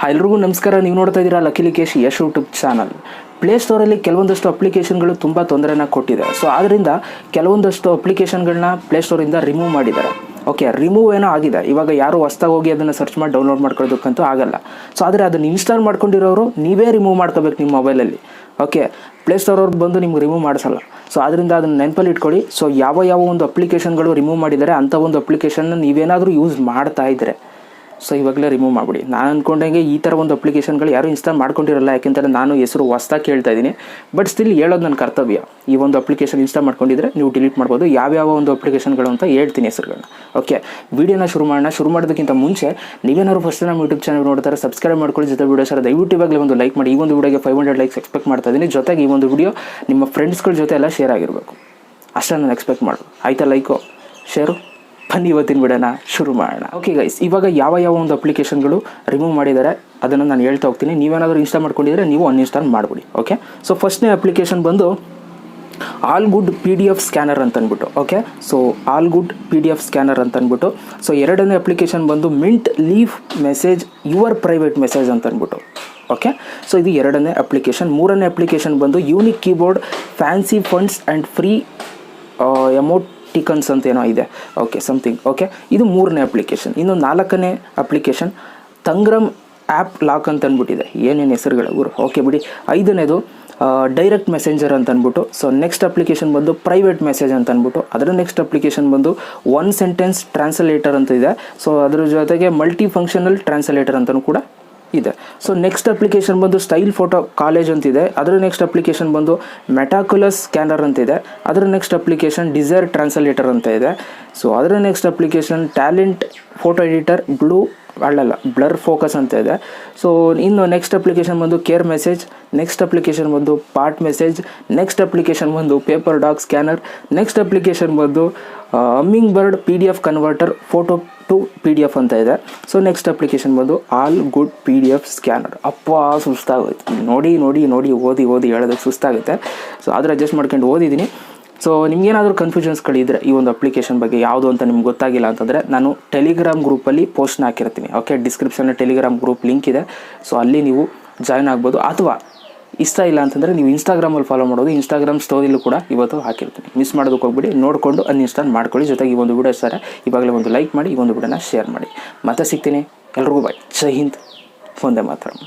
ಎಲ್ರಿಗೂ ನಮಸ್ಕಾರ. ನೀವು ನೋಡ್ತಾ ಇದ್ದೀರಾ ಲಕ್ಕೇಶ್ ಯಶ್ ಯೂಟ್ಯೂಬ್ ಚಾನಲ್. ಪ್ಲೇಸ್ಟೋರಲ್ಲಿ ಕೆಲವೊಂದಷ್ಟು ಅಪ್ಲಿಕೇಶನ್ಗಳು ತುಂಬ ತೊಂದರೆನ ಕೊಟ್ಟಿದೆ. ಸೊ ಆದ್ದರಿಂದ ಕೆಲವೊಂದಷ್ಟು ಅಪ್ಲಿಕೇಶನ್ಗಳನ್ನ ಪ್ಲೇಸ್ಟೋರಿಂದ ರಿಮೂವ್ ಮಾಡಿದ್ದಾರೆ. ಓಕೆ, ರಿಮೂವ್ ಏನೋ ಆಗಿದೆ. ಇವಾಗ ಯಾರು ಹೊಸ್ದಾಗಿ ಹೋಗಿ ಅದನ್ನು ಸರ್ಚ್ ಮಾಡಿ ಡೌನ್ಲೋಡ್ ಮಾಡ್ಕೊಳ್ಳೋದಕ್ಕಂತೂ ಆಗಲ್ಲ. ಸೊ ಆದರೆ ಅದನ್ನು ಇನ್ಸ್ಟಾಲ್ ಮಾಡ್ಕೊಂಡಿರೋರು ನೀವೇ ರಿಮೂವ್ ಮಾಡ್ಕೋಬೇಕು ನಿಮ್ಮ ಮೊಬೈಲಲ್ಲಿ. ಓಕೆ, ಪ್ಲೇಸ್ಟೋರ್ ಅವ್ರಿಗೆ ಬಂದು ನಿಮ್ಗೆ ರಿಮೂವ್ ಮಾಡಿಸಲ್ಲ. ಸೊ ಅದರಿಂದ ಅದನ್ನು ನೆನಪಲ್ಲಿ ಇಟ್ಕೊಳ್ಳಿ. ಸೊ ಯಾವ ಒಂದು ಅಪ್ಲಿಕೇಶನ್ಗಳು ರಿಮೂವ್ ಮಾಡಿದ್ದಾರೆ ಅಂಥ ಒಂದು ಅಪ್ಲಿಕೇಶನ್ನ ನೀವೇನಾದರೂ ಯೂಸ್ ಮಾಡ್ತಾ ಇದ್ದರೆ ಸೊ ಇವಾಗಲೇ ರಿಮೂವ್ ಮಾಡಿಬಿಡಿ. ನಾನು ಅಂದ್ಕೊಂಡಂಗೆ ಈ ಥರ ಒಂದು ಅಪ್ಲಿಕೇಶನ್ಗಳು ಯಾರೂ ಇನ್ಸ್ಟಾಲ್ ಮಾಡ್ಕೊಂಡಿರಲ್ಲ, ಯಾಕೆಂದರೆ ನಾನು ಹೆಸರು ಹೊಸ್ದಾಗಿ ಕೇಳ್ತಾ ಇದ್ದೀನಿ. ಬಟ್ ಸ್ಟಿಲ್ ಹೇಳೋದು ನನ್ನ ಕರ್ತವ್ಯ. ಈ ಒಂದು ಅಪ್ಲಿಕೇಶನ್ ಇನ್ಸ್ಟಾಲ್ ಮಾಡ್ಕೊಂಡಿದ್ರೆ ನೀವು ಡಿಲೀಟ್ ಮಾಡ್ಬೋದು. ಯಾವ್ಯಾವ ಒಂದು ಅಪ್ಲಿಕೇಶನ್ಗಳು ಅಂತ ಹೇಳ್ತೀನಿ ಹೆಸರುಗಳನ್ನ. ಓಕೆ, ವೀಡಿಯೋನ ಶುರು ಮಾಡೋಣ. ಶುರು ಮಾಡೋದಕ್ಕಿಂತ ಮುಂಚೆ ನೀವೇನಾದ್ರು ಫಸ್ಟ್ ನಮ್ಮ ಯೂಟ್ಯೂಬ್ ಚಾನಲ್ ನೋಡ್ತಾರೆ ಸಬ್ಸ್ಕ್ರೈಬ್ ಮಾಡ್ಕೊಳ್ಳಿ. ಜೊತೆ ವೀಡಿಯೋ ಸರ್ ದಯವಿಟ್ಟು ಇವಾಗಲೇ ಒಂದು ಲೈಕ್ ಮಾಡಿ. ಈ ಒಂದು ವೀಡಿಯೋಗೆ 500 ಲೈಕ್ಸ್ ಎಕ್ಸ್ಪೆಕ್ಟ್ ಮಾಡ್ತಾ ಇದ್ದೀನಿ. ಜೊತೆಗೆ ಈ ಒಂದು ವೀಡಿಯೋ ನಿಮ್ಮ ಫ್ರೆಂಡ್ಸ್ಗಳ ಜೊತೆ ಎಲ್ಲ ಶೇರ್ ಆಗಿರಬೇಕು, ಅಷ್ಟೇ ನಾನು ಎಕ್ಸ್ಪೆಕ್ಟ್ ಮಾಡೋದು. ಆಯಿತಾ? Like share. ಬನ್ನಿ ಇವತ್ತಿನ ವಿಡಿಯೋನ ಶುರು ಮಾಡೋಣ. ಓಕೆ ಗೈಸ್, ಇವಾಗ ಯಾವ ಒಂದು ಅಪ್ಲಿಕೇಶನ್ಗಳು ರಿಮೂವ್ ಮಾಡಿದ್ದಾರೆ ಅದನ್ನು ನಾನು ಹೇಳ್ತಾ ಹೋಗ್ತೀನಿ. ನೀವೇನಾದರೂ ಇನ್ಸ್ಟಾಲ್ ಮಾಡ್ಕೊಂಡಿದ್ರೆ ನೀವು ಅನ್ಇನ್ಸ್ಟಾಲ್ ಮಾಡಿಬಿಡಿ. ಓಕೆ, ಸೊ ಫಸ್ಟ್ನೇ ಅಪ್ಲಿಕೇಶನ್ ಬಂದು ಆಲ್ ಗುಡ್ PDF ಸ್ಕ್ಯಾನರ್ ಅಂತ ಅಂದ್ಬಿಟ್ಟು. Okay, so all good PDF scanner ಅಂತ ಅಂದ್ಬಿಟ್ಟು. ಸೊ ಎರಡನೇ ಅಪ್ಲಿಕೇಶನ್ ಬಂದು mint leave message your private message ಅಂತ ಅಂದ್ಬಿಟ್ಟು. ಓಕೆ, ಸೊ ಇದು ಎರಡನೇ ಅಪ್ಲಿಕೇಶನ್. ಮೂರನೇ ಅಪ್ಲಿಕೇಶನ್ ಬಂದು unique keyboard fancy fonts and free emoticons ಅಂತ ಏನೋ ಇದೆ. Okay, something. ಓಕೆ, ಇದು ಮೂರನೇ ಅಪ್ಲಿಕೇಶನ್. ಇನ್ನು ನಾಲ್ಕನೇ ಅಪ್ಲಿಕೇಶನ್ ತಂಗ್ರಮ್ ಆ್ಯಪ್ ಲಾಕ್ ಅಂತ ಅಂದ್ಬಿಟ್ಟಿದೆ. ಏನೇನು ಹೆಸರುಗಳು ಊರು. ಓಕೆ ಬಿಡಿ. ಐದನೇದು ಡೈರೆಕ್ಟ್ ಮೆಸೆಂಜರ್ ಅಂತ ಅಂದ್ಬಿಟ್ಟು. ಸೊ ನೆಕ್ಸ್ಟ್ ಅಪ್ಲಿಕೇಶನ್ ಬಂದು ಪ್ರೈವೇಟ್ ಮೆಸೇಜ್ ಅಂತ ಅಂದ್ಬಿಟ್ಟು. ಅದರ ನೆಕ್ಸ್ಟ್ ಅಪ್ಲಿಕೇಶನ್ ಬಂದು ಒನ್ ಸೆಂಟೆನ್ಸ್ ಟ್ರಾನ್ಸ್ಲೇಟರ್ ಅಂತ ಇದೆ. ಸೊ ಅದ್ರ ಜೊತೆಗೆ ಮಲ್ಟಿ ಫಂಕ್ಷನಲ್ ಟ್ರಾನ್ಸ್ಲೇಟರ್ ಅಂತಲೂ ಕೂಡ ಇದೆ. ಸೊ ನೆಕ್ಸ್ಟ್ ಅಪ್ಲಿಕೇಶನ್ ಬಂದು ಸ್ಟೈಲ್ ಫೋಟೋ ಕಾಲೇಜ್ ಅಂತಿದೆ. ಅದರ ನೆಕ್ಸ್ಟ್ ಅಪ್ಲಿಕೇಶನ್ ಬಂದು ಮೆಟಾಕ್ಯುಲಸ್ ಸ್ಕ್ಯಾನರ್ ಅಂತಿದೆ. ಅದರ ನೆಕ್ಸ್ಟ್ ಅಪ್ಲಿಕೇಶನ್ ಡಿಸೈರ್ ಟ್ರಾನ್ಸ್ಲೇಟರ್ ಅಂತ ಇದೆ. ಸೊ ಅದರ next application talent photo editor blur focus ಅಂತ ಇದೆ. ಸೊ ಇನ್ನು ನೆಕ್ಸ್ಟ್ ಅಪ್ಲಿಕೇಶನ್ ಬಂದು ಕೇರ್ ಮೆಸೇಜ್. ನೆಕ್ಸ್ಟ್ ಅಪ್ಲಿಕೇಶನ್ ಬಂದು ಪಾರ್ಟ್ ಮೆಸೇಜ್. ನೆಕ್ಸ್ಟ್ ಅಪ್ಲಿಕೇಶನ್ ಬಂದು paper dog scanner. Next application ಬಂದು humming bird PDF converter photo to PDF ಅಂತ ಇದೆ. ಸೊ ನೆಕ್ಸ್ಟ್ ಅಪ್ಲಿಕೇಶನ್ ಬಂದು ಆಲ್ ಗುಡ್ PDF ಸ್ಕ್ಯಾನರ್. ಅಪ್ಪ ಸುಸ್ತಾಗುತ್ತೆ ನೋಡಿ ಓದಿ ಹೇಳೋದಕ್ಕೆ ಸುಸ್ತಾಗುತ್ತೆ. ಸೊ ಆದರೆ ಅಡ್ಜಸ್ಟ್ ಮಾಡ್ಕೊಂಡು ಓದಿದ್ದೀನಿ. ಸೊ ನಿಮ್ಗೇನಾದರೂ ಕನ್ಫ್ಯೂಷನ್ಸ್ಗಳಿದ್ರೆ ಈ ಒಂದು ಅಪ್ಲಿಕೇಶನ್ ಬಗ್ಗೆ ಯಾವುದು ಅಂತ ನಿಮ್ಗೆ ಗೊತ್ತಾಗಿಲ್ಲ ಅಂತಂದರೆ ನಾನು ಟೆಲಿಗ್ರಾಮ್ ಗ್ರೂಪಲ್ಲಿ ಪೋಸ್ಟ್ನ ಹಾಕಿರ್ತೀನಿ. Okay, description Telegram group link ಇದೆ. ಸೊ ಅಲ್ಲಿ ನೀವು ಜಾಯ್ನ್ ಆಗ್ಬೋದು. ಅಥವಾ ಇಷ್ಟ ಇಲ್ಲ ಅಂತಂದರೆ ನೀವು ಇನ್ಸ್ಟಾಗ್ರಾಮಲ್ಲಿ ಫಾಲೋ ಮಾಡೋದು. ಇನ್ಸ್ಟಾಗ್ರಾಮ್ ಸ್ಟೋರಿಲೂ ಕೂಡ ಇವತ್ತು ಹಾಕಿರ್ತೀನಿ. ಮಿಸ್ ಮಾಡೋದಕ್ಕೆ ಹೋಗ್ಬಿಡಿ, ನೋಡಿಕೊಂಡು ಅನ್ಇನ್ಸ್ಟಾಲ್ ಮಾಡ್ಕೊಳ್ಳಿ. ಜೊತೆಗೆ ಈ ಒಂದು ವಿಡಿಯೋ ಸರ್ ಇವಾಗಲೇ ಒಂದು ಲೈಕ್ ಮಾಡಿ, ಈ ಒಂದು ವಿಡಿಯೋನ ಶೇರ್ ಮಾಡಿ. ಮತ್ತೆ ಸಿಗ್ತೀನಿ. ಎಲ್ರಿಗೂ ಬಾಯ್. ಜೈ ಹಿಂದ್, ಒಂದೇ ಮಾತರಂ.